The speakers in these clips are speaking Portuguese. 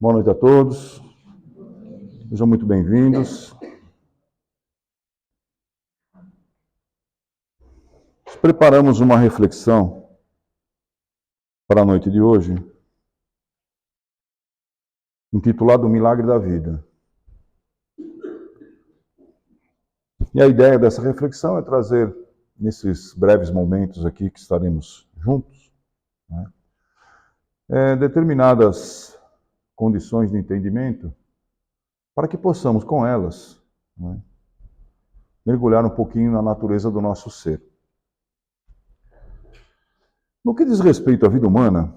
Boa noite a todos, sejam muito bem-vindos. Preparamos uma reflexão para a noite de hoje, intitulada O Milagre da Vida. E a ideia dessa reflexão é trazer, nesses breves momentos aqui que estaremos juntos, determinadas condições de entendimento, para que possamos, com elas, mergulhar um pouquinho na natureza do nosso ser. No que diz respeito à vida humana,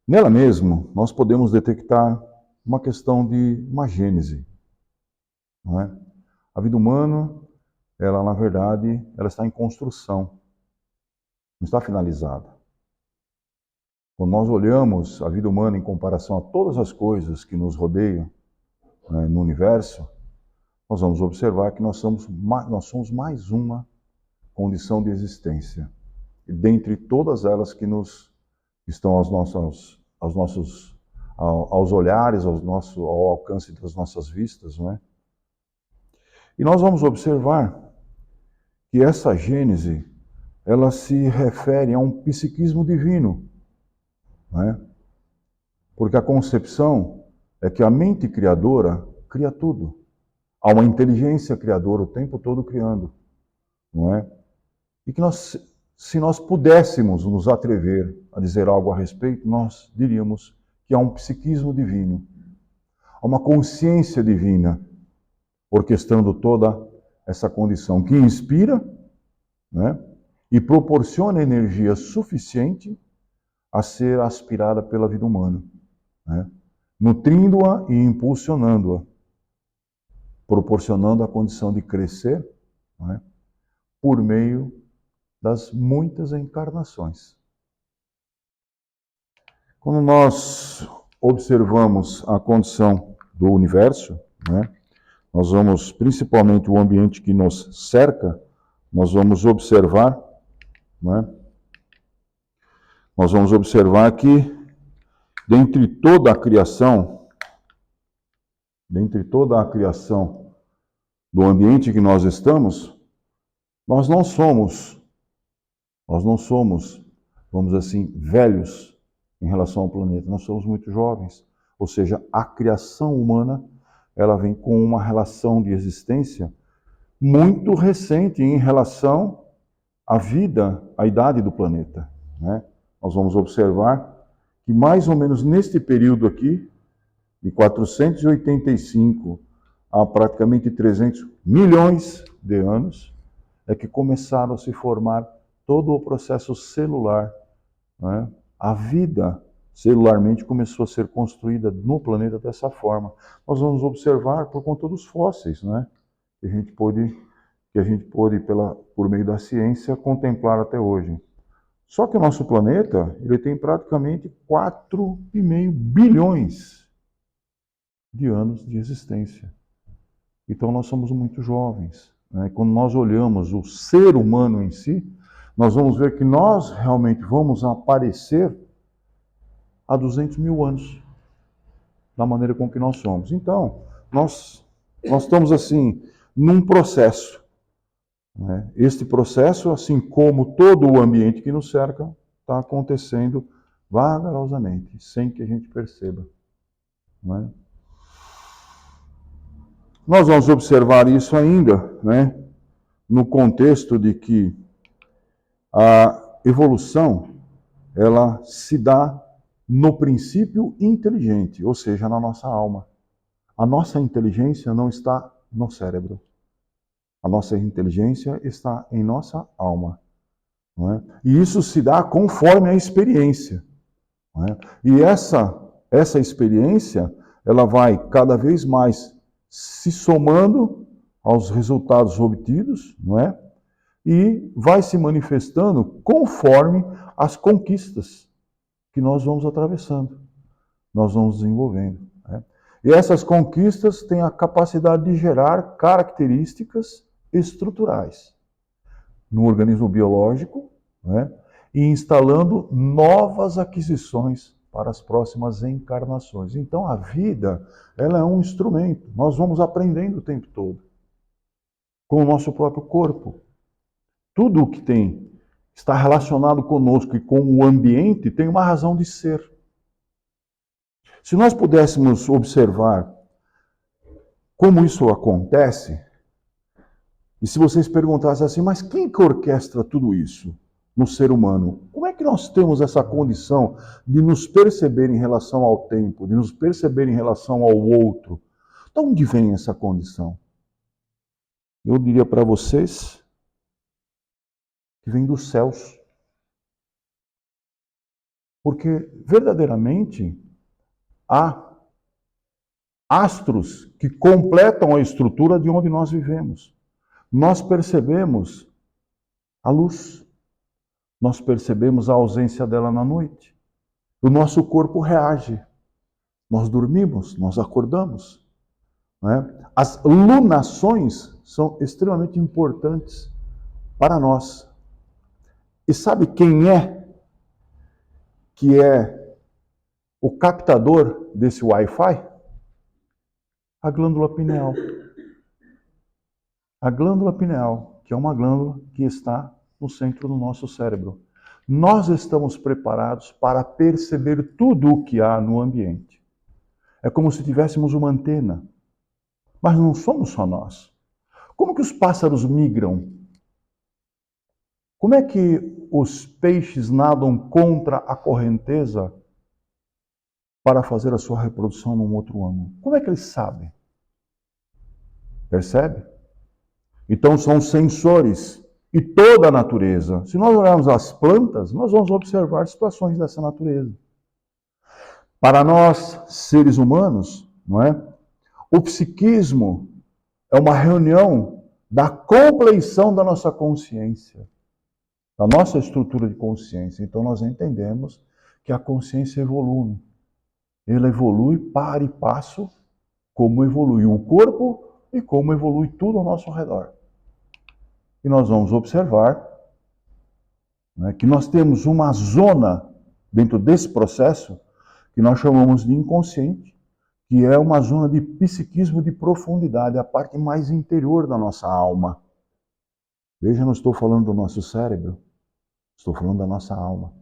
nela mesmo nós podemos detectar uma questão de uma gênese. Não é? A vida humana, ela na verdade, ela está em construção, não está finalizada. Quando nós olhamos a vida humana em comparação a todas as coisas que nos rodeiam, no universo, nós vamos observar que nós somos mais uma condição de existência. E dentre todas elas que estão aos olhares, ao alcance das nossas vistas, não é? E nós vamos observar que essa gênese, ela se refere a um psiquismo divino, não é? Porque a concepção é que a mente criadora cria tudo. Há uma inteligência criadora o tempo todo criando, não é? E que se nós pudéssemos nos atrever a dizer algo a respeito, nós diríamos que há um psiquismo divino, há uma consciência divina orquestrando toda essa condição que inspira, né, e proporciona energia suficiente a ser aspirada pela vida humana, né, nutrindo-a e impulsionando-a, proporcionando a condição de crescer, né, por meio das muitas encarnações. Quando nós observamos a condição do universo, né, nós vamos, principalmente o ambiente que nos cerca, nós vamos observar, né, nós vamos observar que dentre toda a criação do ambiente que nós estamos, nós não somos, vamos dizer assim, velhos em relação ao planeta, nós somos muito jovens. Ou seja, a criação humana, ela vem com uma relação de existência muito recente em relação à vida, à idade do planeta, né? Nós vamos observar que mais ou menos neste período aqui, de 485 a praticamente 300 milhões de anos, é que começaram a se formar todo o processo celular, né? A vida celularmente começou a ser construída no planeta dessa forma. Nós vamos observar por conta dos fósseis, né, que a gente pôde por meio da ciência contemplar até hoje. Só que o nosso planeta, ele tem praticamente 4,5 bilhões de anos de existência. Então nós somos muito jovens, né? Quando nós olhamos o ser humano em si, nós vamos ver que nós realmente vamos aparecer há 200 mil anos, da maneira com que nós somos. Então, nós estamos assim, num processo, né? Este processo, assim como todo o ambiente que nos cerca, está acontecendo vagarosamente, sem que a gente perceba, né? Nós vamos observar isso ainda, né, no contexto de que a evolução, ela se dá no princípio inteligente, ou seja, na nossa alma. A nossa inteligência não está no cérebro. A nossa inteligência está em nossa alma, não é? E isso se dá conforme a experiência, não é? E essa experiência, ela vai cada vez mais se somando aos resultados obtidos, não é? E vai se manifestando conforme as conquistas que nós vamos atravessando, nós vamos desenvolvendo, né? E essas conquistas têm a capacidade de gerar características estruturais no organismo biológico, né? E instalando novas aquisições para as próximas encarnações. Então a vida, ela é um instrumento. Nós vamos aprendendo o tempo todo com o nosso próprio corpo. Tudo o que está relacionado conosco e com o ambiente tem uma razão de ser. Se nós pudéssemos observar como isso acontece, e se vocês perguntassem assim, mas quem que orquestra tudo isso no ser humano? Como é que nós temos essa condição de nos perceber em relação ao tempo, de nos perceber em relação ao outro? De onde vem essa condição? Eu diria para vocês que vem dos céus. Porque, verdadeiramente, há astros que completam a estrutura de onde nós vivemos. Nós percebemos a luz, nós percebemos a ausência dela na noite. O nosso corpo reage. Nós dormimos, nós acordamos. Né? As lunações são extremamente importantes para nós. E sabe quem é que é o captador desse Wi-Fi? A glândula pineal. A glândula pineal, que é uma glândula que está no centro do nosso cérebro. Nós estamos preparados para perceber tudo o que há no ambiente. É como se tivéssemos uma antena. Mas não somos só nós. Como que os pássaros migram? Como é que os peixes nadam contra a correnteza para fazer a sua reprodução num outro ângulo? Como é que eles sabem? Percebe? Então são sensores. E toda a natureza. Se nós olharmos as plantas, nós vamos observar situações dessa natureza. Para nós, seres humanos, não é? O psiquismo é uma reunião da compleição da nossa consciência, da nossa estrutura de consciência. Então nós entendemos que a consciência evolui. Ela evolui para e passo como evolui o corpo e como evolui tudo ao nosso redor. E nós vamos observar, né, que nós temos uma zona dentro desse processo que nós chamamos de inconsciente, que é uma zona de psiquismo de profundidade, a parte mais interior da nossa alma. Veja, não estou falando do nosso cérebro, estou falando da nossa alma.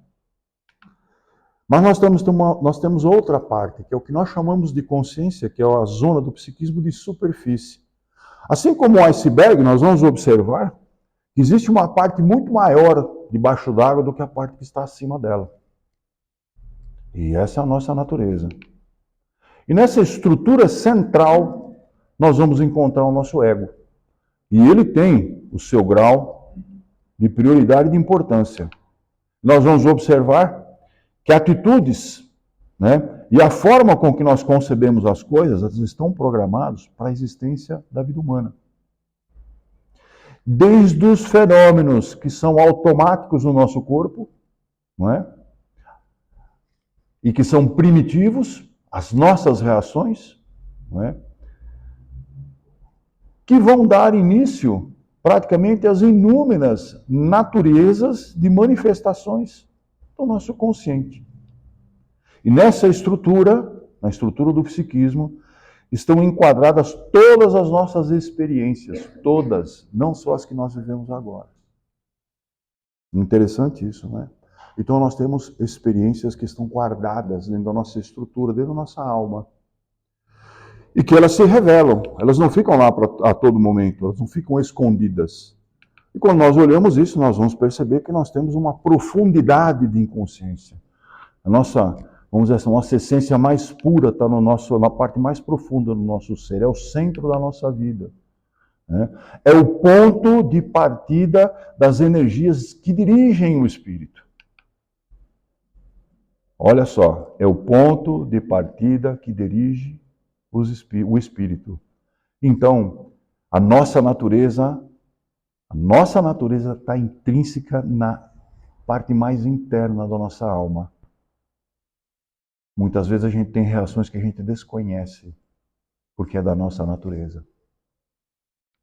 Mas nós temos outra parte, que é o que nós chamamos de consciência, que é a zona do psiquismo de superfície. Assim como o iceberg, nós vamos observar que existe uma parte muito maior debaixo d'água do que a parte que está acima dela. E essa é a nossa natureza. E nessa estrutura central, nós vamos encontrar o nosso ego. E ele tem o seu grau de prioridade e de importância. Nós vamos observar que atitudes, né, e a forma com que nós concebemos as coisas, elas estão programadas para a existência da vida humana. Desde os fenômenos que são automáticos no nosso corpo, não é? E que são primitivos, as nossas reações, não é? Que vão dar início praticamente às inúmeras naturezas de manifestações do nosso consciente. E nessa estrutura, na estrutura do psiquismo, estão enquadradas todas as nossas experiências, todas, não só as que nós vivemos agora. Interessante isso, né? Então nós temos experiências que estão guardadas dentro da nossa estrutura, dentro da nossa alma. E que elas se revelam, elas não ficam lá a todo momento, elas não ficam escondidas. E quando nós olhamos isso, nós vamos perceber que nós temos uma profundidade de inconsciência. A nossa, vamos dizer assim, a nossa essência mais pura está na parte mais profunda do nosso ser, é o centro da nossa vida. É o ponto de partida das energias que dirigem o espírito. Olha só, é o ponto de partida que dirige o espírito. Então, a nossa natureza está intrínseca na parte mais interna da nossa alma. Muitas vezes a gente tem reações que a gente desconhece, porque é da nossa natureza.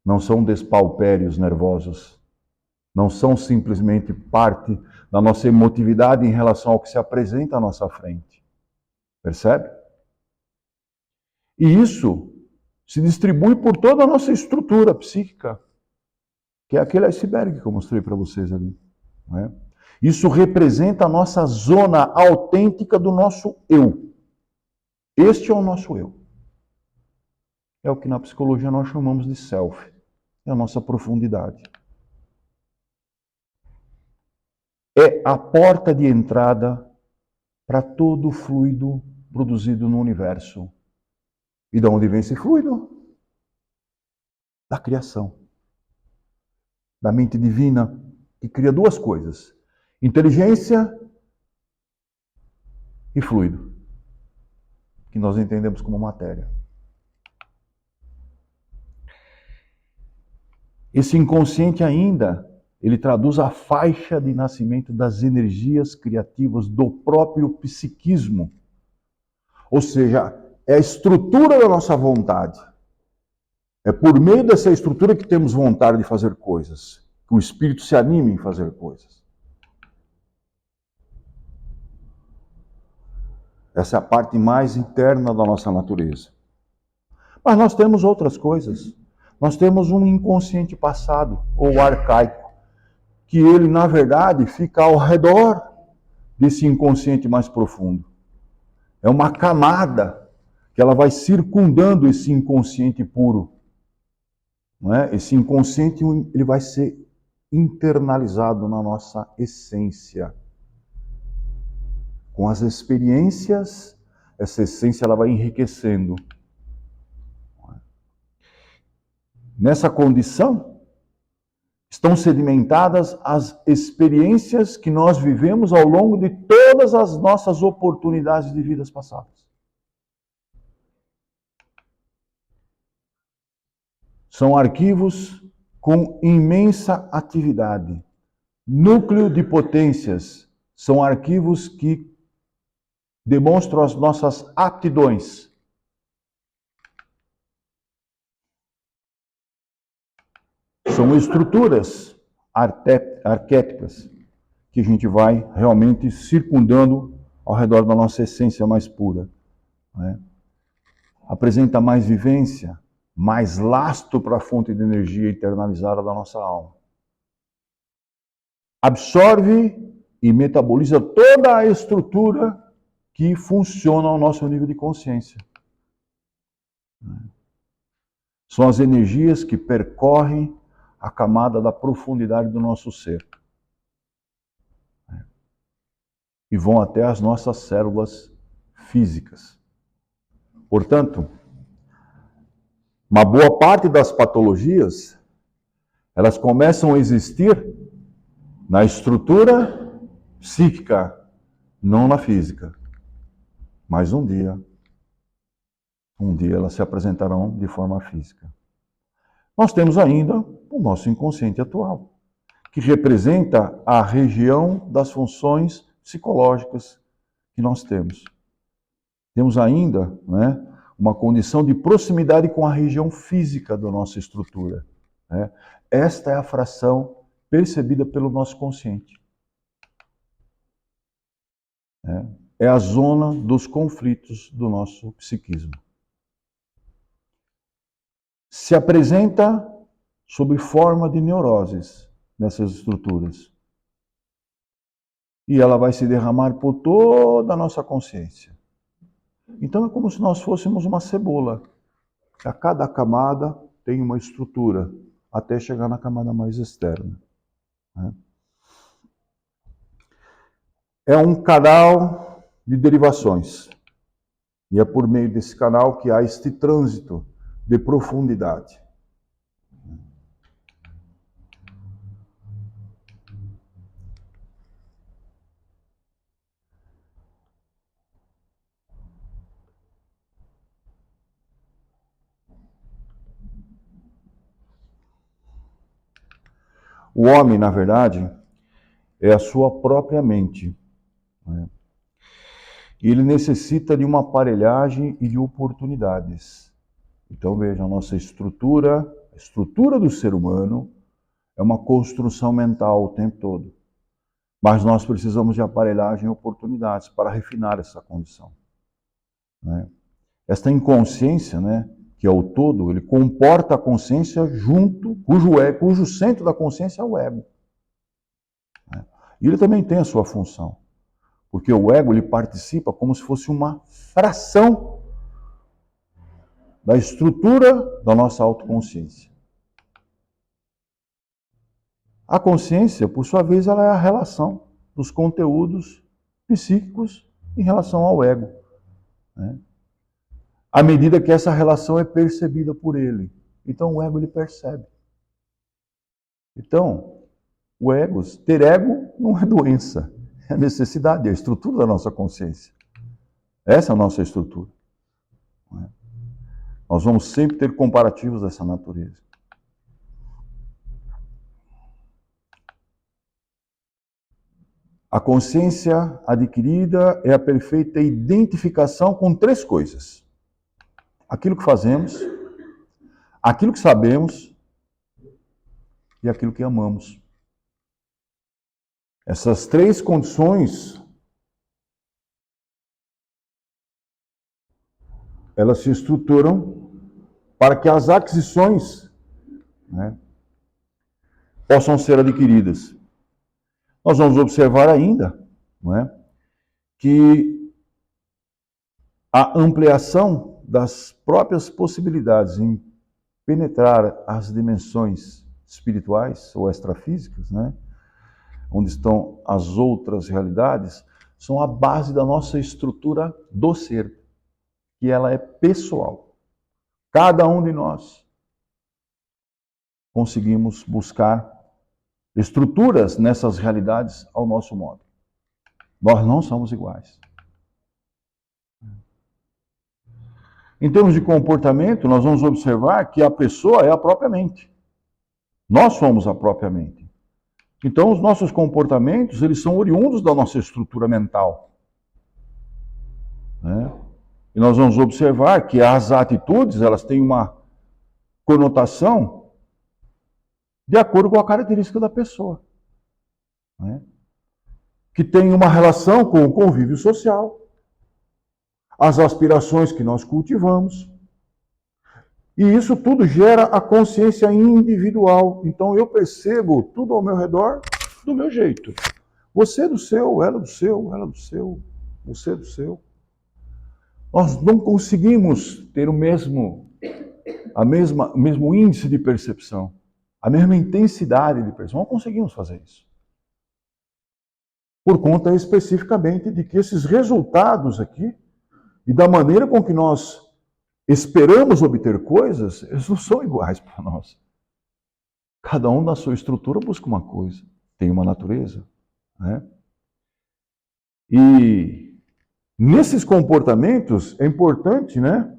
Não são despaupérios nervosos, não são simplesmente parte da nossa emotividade em relação ao que se apresenta à nossa frente. Percebe? E isso se distribui por toda a nossa estrutura psíquica, que é aquele iceberg que eu mostrei para vocês ali. Não é? Isso representa a nossa zona autêntica do nosso eu. Este é o nosso eu. É o que na psicologia nós chamamos de self. É a nossa profundidade. É a porta de entrada para todo o fluido produzido no universo. E de onde vem esse fluido? Da criação. Da mente divina, que cria duas coisas: inteligência e fluido, que nós entendemos como matéria. Esse inconsciente ainda, ele traduz a faixa de nascimento das energias criativas do próprio psiquismo. Ou seja, é a estrutura da nossa vontade. É por meio dessa estrutura que temos vontade de fazer coisas, que o espírito se anime em fazer coisas. Essa é a parte mais interna da nossa natureza. Mas nós temos outras coisas. Nós temos um inconsciente passado, ou arcaico, que ele, na verdade, fica ao redor desse inconsciente mais profundo. É uma camada que ela vai circundando esse inconsciente puro. Não é? Esse inconsciente ele vai ser internalizado na nossa essência. Com as experiências, essa essência ela vai enriquecendo. Nessa condição, estão sedimentadas as experiências que nós vivemos ao longo de todas as nossas oportunidades de vidas passadas. São arquivos com imensa atividade. Núcleo de potências são arquivos que demonstram as nossas aptidões. São estruturas arquétipas que a gente vai realmente circundando ao redor da nossa essência mais pura. Né? Apresenta mais vivência, mais lastro para a fonte de energia internalizada da nossa alma. Absorve e metaboliza toda a estrutura que funciona ao nosso nível de consciência. São as energias que percorrem a camada da profundidade do nosso ser. E vão até as nossas células físicas. Portanto, uma boa parte das patologias, elas começam a existir na estrutura psíquica, não na física. Mas um dia elas se apresentarão de forma física. Nós temos ainda o nosso inconsciente atual, que representa a região das funções psicológicas que nós temos. Temos ainda, né, uma condição de proximidade com a região física da nossa estrutura. Né? Esta é a fração percebida pelo nosso consciente. É a zona dos conflitos do nosso psiquismo. Se apresenta sob forma de neuroses nessas estruturas. E ela vai se derramar por toda a nossa consciência. Então é como se nós fôssemos uma cebola. A cada camada tem uma estrutura, até chegar na camada mais externa. É um canal de derivações. E é por meio desse canal que há este trânsito de profundidade. O homem, na verdade, é a sua própria mente. E ele necessita de uma aparelhagem e de oportunidades. Então veja, a nossa estrutura, a estrutura do ser humano é uma construção mental o tempo todo. Mas nós precisamos de aparelhagem e oportunidades para refinar essa condição. né? Esta inconsciência, né, que é o todo, ele comporta a consciência junto, cujo centro da consciência é o ego. Né? E ele também tem a sua função, porque o ego ele participa como se fosse uma fração da estrutura da nossa autoconsciência. A consciência, por sua vez, ela é a relação dos conteúdos psíquicos em relação ao ego, né? À medida que essa relação é percebida por ele. Então o ego ele percebe. Então, ter ego não é doença, é necessidade, é a estrutura da nossa consciência. Essa é a nossa estrutura. Nós vamos sempre ter comparativos dessa natureza. A consciência adquirida é a perfeita identificação com três coisas: aquilo que fazemos, aquilo que sabemos e aquilo que amamos. Essas três condições, elas se estruturam para que as aquisições, né, possam ser adquiridas. Nós vamos observar ainda, não é, que a ampliação das próprias possibilidades em penetrar as dimensões espirituais ou extrafísicas, né, onde estão as outras realidades, são a base da nossa estrutura do ser, que ela é pessoal. Cada um de nós conseguimos buscar estruturas nessas realidades ao nosso modo. Nós não somos iguais. Em termos de comportamento, nós vamos observar que a pessoa é a própria mente. Nós somos a própria mente. Então, os nossos comportamentos, eles são oriundos da nossa estrutura mental, né? E nós vamos observar que as atitudes, elas têm uma conotação de acordo com a característica da pessoa, né? Que tem uma relação com o convívio social, as aspirações que nós cultivamos, e isso tudo gera a consciência individual. Então eu percebo tudo ao meu redor do meu jeito. Você do seu, ela do seu, ela do seu, você do seu. Nós não conseguimos ter o mesmo índice de percepção, a mesma intensidade de percepção. Não conseguimos fazer isso. Por conta especificamente de que esses resultados aqui, e da maneira com que nós esperamos obter coisas, eles não são iguais para nós. Cada um na sua estrutura busca uma coisa, tem uma natureza, né? E nesses comportamentos é importante, né,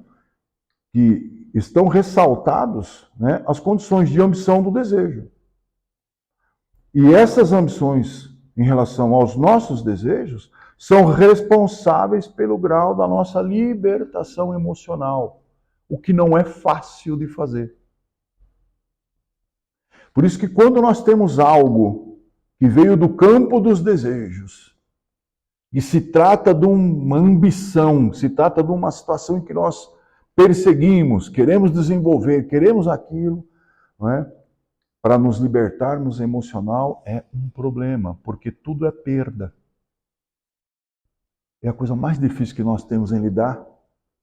que estão ressaltados, né, as condições de ambição do desejo. E essas ambições em relação aos nossos desejos são responsáveis pelo grau da nossa libertação emocional, o que não é fácil de fazer. Por isso que quando nós temos algo que veio do campo dos desejos, e se trata de uma ambição, se trata de uma situação em que nós perseguimos, queremos desenvolver, queremos aquilo, não é? Para nos libertarmos emocional é um problema, porque tudo é perda. E a coisa mais difícil que nós temos em lidar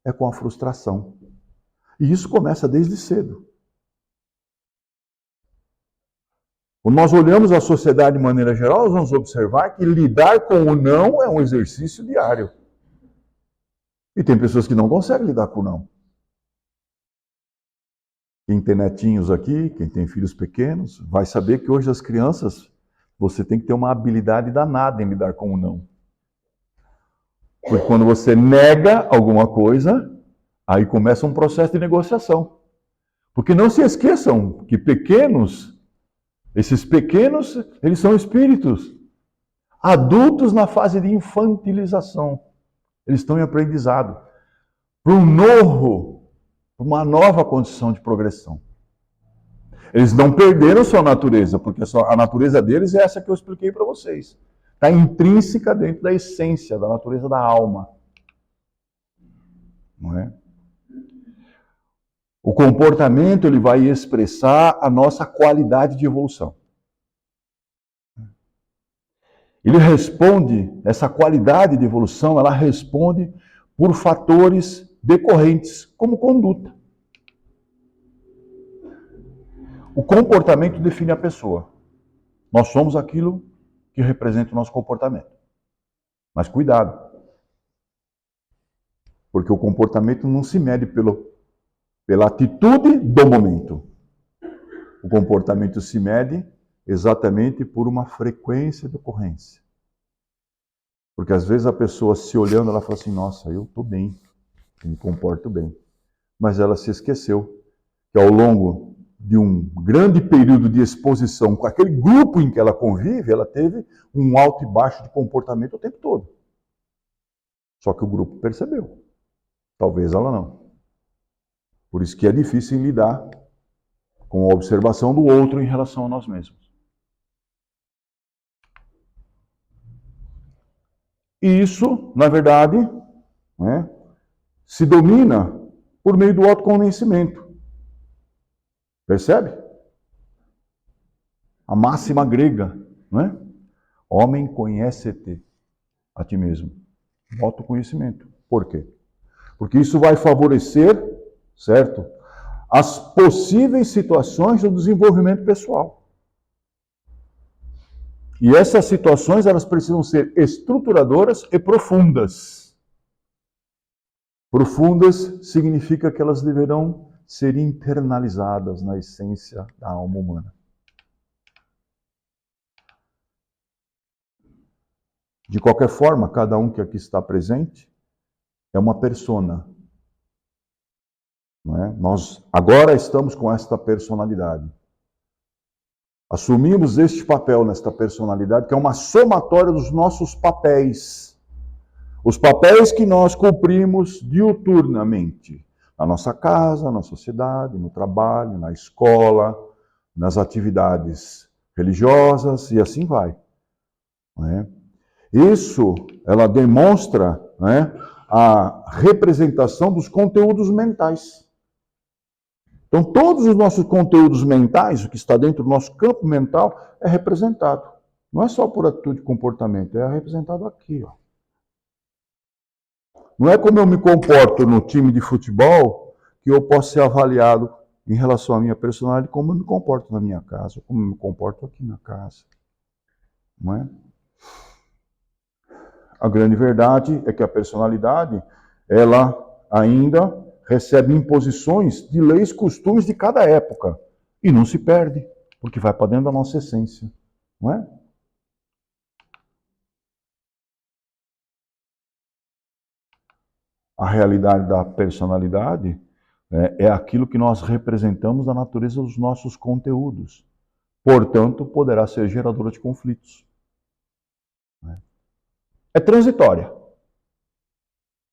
é com a frustração. E isso começa desde cedo. Quando nós olhamos a sociedade de maneira geral, nós vamos observar que lidar com o não é um exercício diário. E tem pessoas que não conseguem lidar com o não. Quem tem netinhos aqui, quem tem filhos pequenos, vai saber que hoje as crianças, você tem que ter uma habilidade danada em lidar com o não. Porque quando você nega alguma coisa, aí começa um processo de negociação. Porque não se esqueçam que esses pequenos, eles são espíritos. Adultos na fase de infantilização. Eles estão em aprendizado. Para uma nova condição de progressão. Eles não perderam sua natureza, porque a natureza deles é essa que eu expliquei para vocês. Está intrínseca dentro da essência, da natureza da alma. não é? O comportamento ele vai expressar a nossa qualidade de evolução. Ele responde, essa qualidade de evolução, ela responde por fatores decorrentes, como conduta. O comportamento define a pessoa. Nós somos aquilo que representa o nosso comportamento. Mas cuidado, porque o comportamento não se mede pela atitude do momento. O comportamento se mede exatamente por uma frequência de ocorrência. Porque às vezes a pessoa se olhando, ela fala assim, nossa, eu estou bem, eu me comporto bem. Mas ela se esqueceu que ao longo de um grande período de exposição com aquele grupo em que ela convive, ela teve um alto e baixo de comportamento o tempo todo. Só que o grupo percebeu. Talvez ela não. Por isso que é difícil lidar com a observação do outro em relação a nós mesmos. E isso, na verdade, né, se domina por meio do autoconhecimento. Percebe? A máxima grega, não é? Homem, conhece-te a ti mesmo. Autoconhecimento. Por quê? Porque isso vai favorecer, certo? As possíveis situações do desenvolvimento pessoal. E essas situações, elas precisam ser estruturadoras e profundas. Profundas significa que elas deverão ser internalizadas na essência da alma humana. De qualquer forma, cada um que aqui está presente é uma persona. Não é? Nós agora estamos com esta personalidade. Assumimos este papel nesta personalidade, que é uma somatória dos nossos papéis. Os papéis que nós cumprimos diuturnamente. Na nossa casa, na sociedade, no trabalho, na escola, nas atividades religiosas e assim vai. Não é? Isso, ela demonstra, né, a representação dos conteúdos mentais. Então, todos os nossos conteúdos mentais, o que está dentro do nosso campo mental, é representado. Não é só por atitude e comportamento, é representado aqui. Ó. Não é como eu me comporto no time de futebol que eu posso ser avaliado em relação à minha personalidade, como eu me comporto na minha casa, como eu me comporto aqui na casa. Não é? A grande verdade é que a personalidade, ela ainda recebe imposições de leis, costumes de cada época. E não se perde, porque vai para dentro da nossa essência. Não é? A realidade da personalidade é aquilo que nós representamos da natureza dos nossos conteúdos. Portanto, poderá ser geradora de conflitos. É transitória.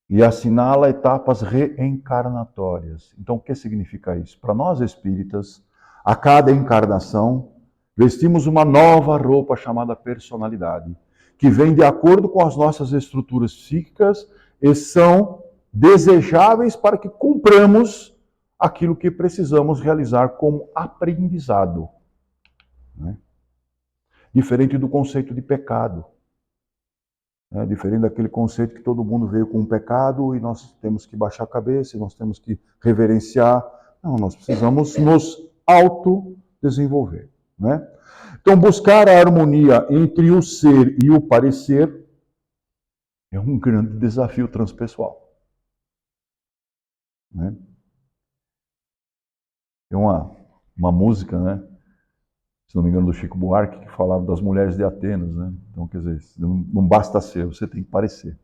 E assinala etapas reencarnatórias. Então, o que significa isso? Para nós espíritas, a cada encarnação, vestimos uma nova roupa chamada personalidade, que vem de acordo com as nossas estruturas psíquicas e são desejáveis para que cumpramos aquilo que precisamos realizar como aprendizado. Né? Diferente do conceito de pecado. Diferente daquele conceito que todo mundo veio com um pecado e nós temos que baixar a cabeça, nós temos que reverenciar. Não, nós precisamos nos autodesenvolver. Né? Então, buscar a harmonia entre o ser e o parecer é um grande desafio transpessoal. Né? Tem uma música, né? Se não me engano, do Chico Buarque, que falava das mulheres de Atenas, né? Então, quer dizer, não basta ser, você tem que parecer.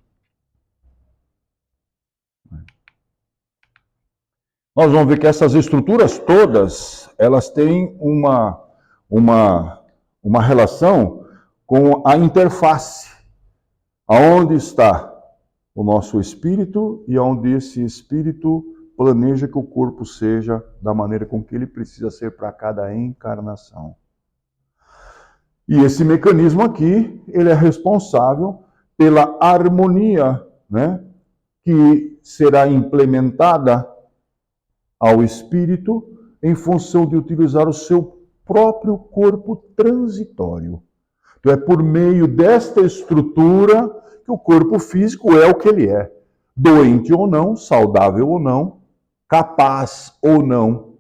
Nós vamos ver que essas estruturas todas, elas têm uma relação com a interface, aonde está o nosso espírito e aonde esse espírito planeja que o corpo seja da maneira com que ele precisa ser para cada encarnação. E esse mecanismo aqui, ele é responsável pela harmonia, né, que será implementada ao espírito em função de utilizar o seu próprio corpo transitório. Então é por meio desta estrutura que o corpo físico é o que ele é. Doente ou não, saudável ou não, capaz ou não.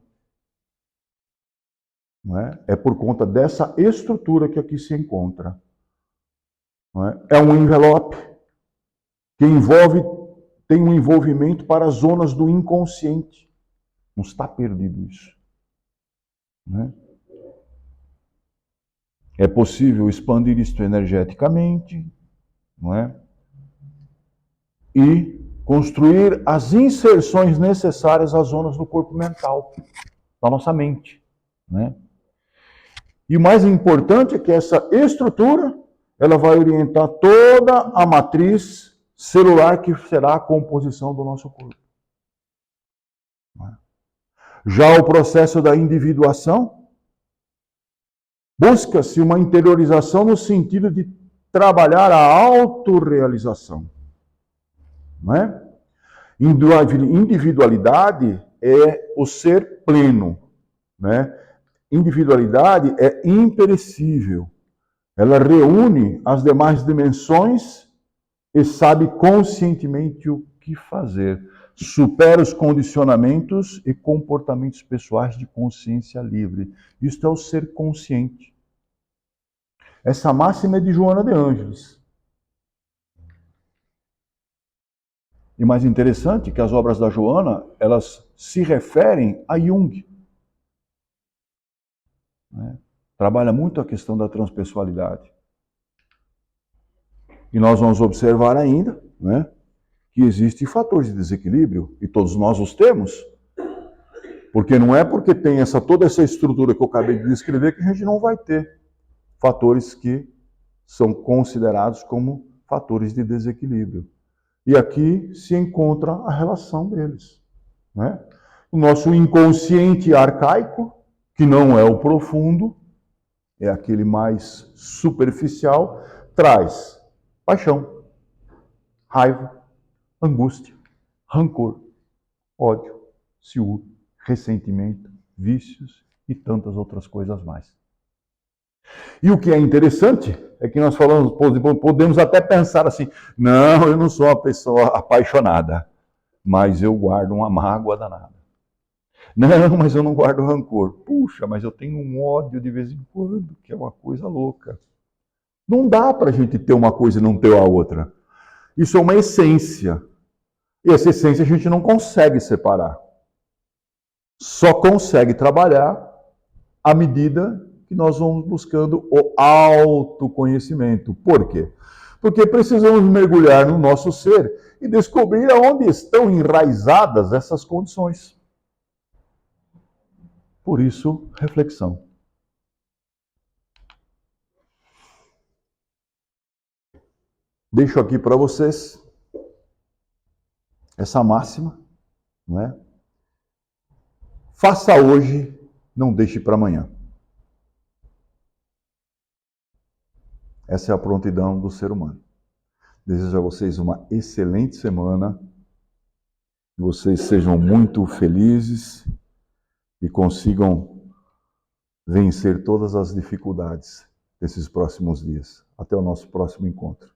Não é? É por conta dessa estrutura que aqui se encontra. Não é? É um envelope que tem um envolvimento para as zonas do inconsciente. Não está perdido isso. Não é? É possível expandir isto energeticamente, não é? E construir as inserções necessárias às zonas do corpo mental, da nossa mente, né? E o mais importante é que essa estrutura, ela vai orientar toda a matriz celular que será a composição do nosso corpo. Já o processo da individuação, busca-se uma interiorização no sentido de trabalhar a autorrealização. Não é? Individualidade é o ser pleno. Né? Individualidade é imperecível. Ela reúne as demais dimensões e sabe conscientemente o que fazer. Supera os condicionamentos e comportamentos pessoais de consciência livre. Isto é o ser consciente. Essa máxima é de Joana de Ângeles. E mais interessante que as obras da Joana, elas se referem a Jung. Né? Trabalha muito a questão da transpessoalidade. E nós vamos observar ainda, né, que existem fatores de desequilíbrio, e todos nós os temos, porque não é porque tem toda essa estrutura que eu acabei de descrever que a gente não vai ter fatores que são considerados como fatores de desequilíbrio. E aqui se encontra a relação deles. Né? O nosso inconsciente arcaico, que não é o profundo, é aquele mais superficial, traz paixão, raiva, angústia, rancor, ódio, ciúme, ressentimento, vícios e tantas outras coisas mais. E o que é interessante é que nós podemos até pensar assim, não, eu não sou uma pessoa apaixonada, mas eu guardo uma mágoa danada. Não, mas eu não guardo rancor. Puxa, mas eu tenho um ódio de vez em quando, que é uma coisa louca. Não dá para a gente ter uma coisa e não ter a outra. Isso é uma essência. E essa essência a gente não consegue separar. Só consegue trabalhar à medida que nós vamos buscando o autoconhecimento. Por quê? Porque precisamos mergulhar no nosso ser e descobrir aonde estão enraizadas essas condições. Por isso, reflexão. Deixo aqui para vocês essa máxima, não é? Faça hoje, não deixe para amanhã. Essa é a prontidão do ser humano. Desejo a vocês uma excelente semana, que vocês sejam muito felizes e consigam vencer todas as dificuldades desses próximos dias. Até o nosso próximo encontro.